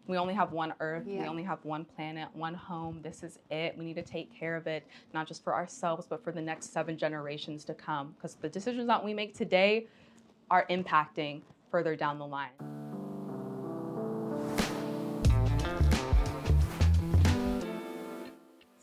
We only have one Earth, we Yeah. only have one planet, one home. This is it. We need to take care of it, not just for ourselves, but for the next 7 generations to come. Because the decisions that we make today are impacting further down the line.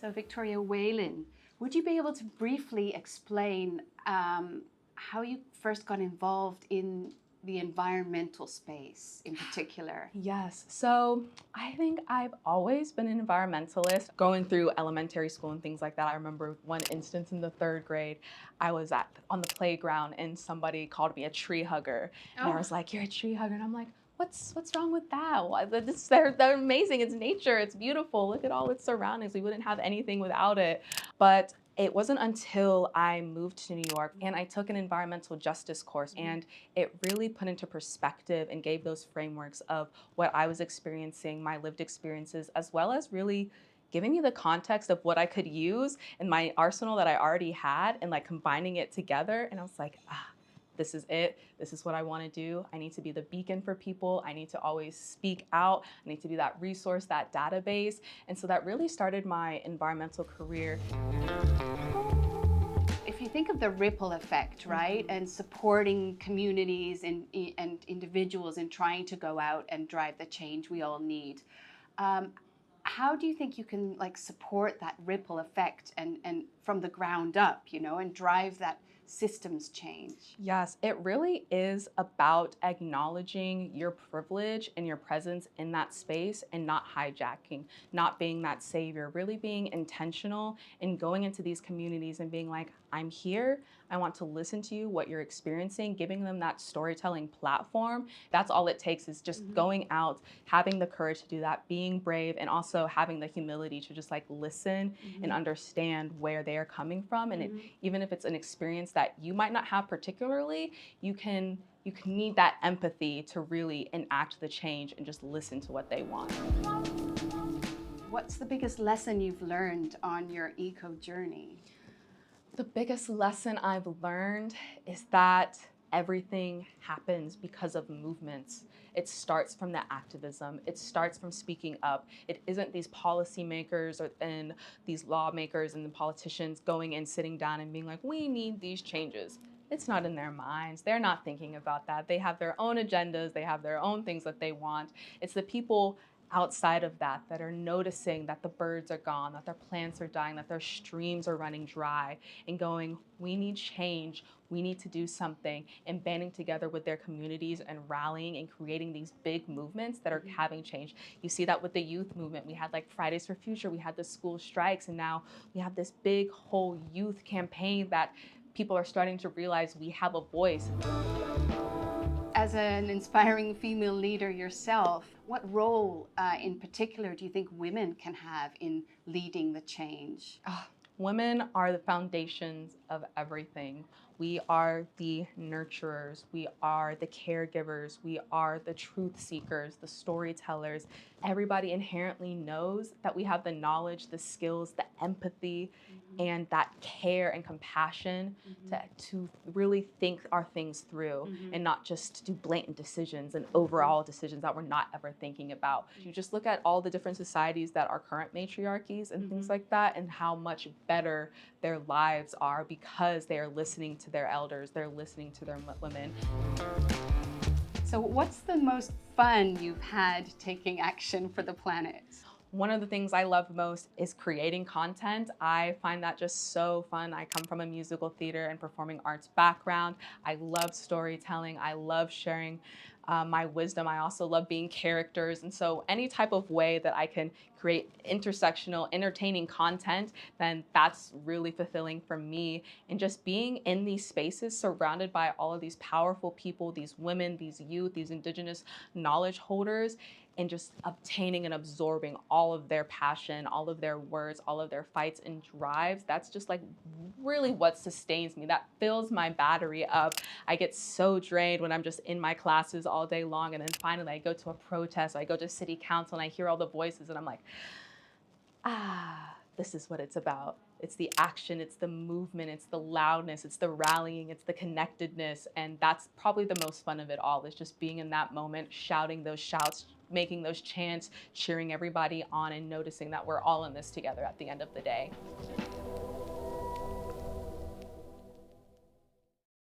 So Victoria Whalen, would you be able to briefly explain how you first got involved in the environmental space in particular? Yes. So I think I've always been an environmentalist. Going through elementary school and things like that, I remember one instance in the 3rd grade, I was on the playground and somebody called me a tree hugger. And I Oh, was like, "You're a tree hugger." And I'm like, what's wrong with that? Why, they're amazing. It's nature. It's beautiful. Look at all its surroundings. We wouldn't have anything without it. But it wasn't until I moved to New York and I took an environmental justice course, and it really put into perspective and gave those frameworks of what I was experiencing, my lived experiences, as well as really giving me the context of what I could use in my arsenal that I already had and like combining it together. And I was like, this is it. This is what I want to do. I need to be the beacon for people. I need to always speak out. I need to be that resource, that database. And so that really started my environmental career. if you think of the ripple effect, right, and supporting communities and individuals in trying to go out and drive the change we all need, um, how do you think you can like support that ripple effect and from the ground up, you know, and drive that systems change? Yes, it really is about acknowledging your privilege and your presence in that space and not hijacking, not being that savior, really being intentional and going into these communities and being like, I'm here. I want to listen to you, what you're experiencing, giving them that storytelling platform. That's all it takes, is just going out, having the courage to do that, being brave, and also having the humility to just like listen and understand where they are coming from. And even if it's an experience that you might not have particularly, you can need that empathy to really enact the change and just listen to what they want. What's the biggest lesson you've learned on your eco journey? The biggest lesson I've learned is that everything happens because of movements. It starts from the activism. It starts from speaking up. It isn't these policymakers and these lawmakers and the politicians going and sitting down and being like, we need these changes. It's not in their minds. They're not thinking about that. They have their own agendas. They have their own things that they want. It's the people outside of that that are noticing that the birds are gone, that their plants are dying, that their streams are running dry, and going, we need change, we need to do something, and banding together with their communities and rallying and creating these big movements that are having change. You see that with the youth movement. We had like Fridays for Future, we had the school strikes, and now we have this big whole youth campaign that people are starting to realize we have a voice. As an inspiring female leader yourself, what role in particular do you think women can have in leading the change? Women are the foundations of everything. We are the nurturers, we are the caregivers, we are the truth seekers, the storytellers. Everybody inherently knows that we have the knowledge, the skills, the empathy, and that care and compassion to really think our things through and not just do blatant decisions and overall decisions that we're not ever thinking about. You just look at all the different societies that are current matriarchies and things like that, and how much better their lives are because they are listening to their elders, they're listening to their women. So, what's the most fun you've had taking action for the planet? One of the things I love most is creating content. I find that just so fun. I come from a musical theater and performing arts background. I love storytelling. I love sharing my wisdom. I also love being characters. And so any type of way that I can create intersectional, entertaining content, then that's really fulfilling for me. And just being in these spaces surrounded by all of these powerful people, these women, these youth, these indigenous knowledge holders, and just obtaining and absorbing all of their passion, all of their words, all of their fights and drives. That's just like really what sustains me. That fills my battery up. I get so drained when I'm just in my classes all day long. And then finally I go to a protest, I go to city council and I hear all the voices and I'm like, this is what it's about. It's the action, it's the movement, it's the loudness, it's the rallying, it's the connectedness. And that's probably the most fun of it all, is just being in that moment, shouting those shouts, making those chants, cheering everybody on, and noticing that we're all in this together at the end of the day.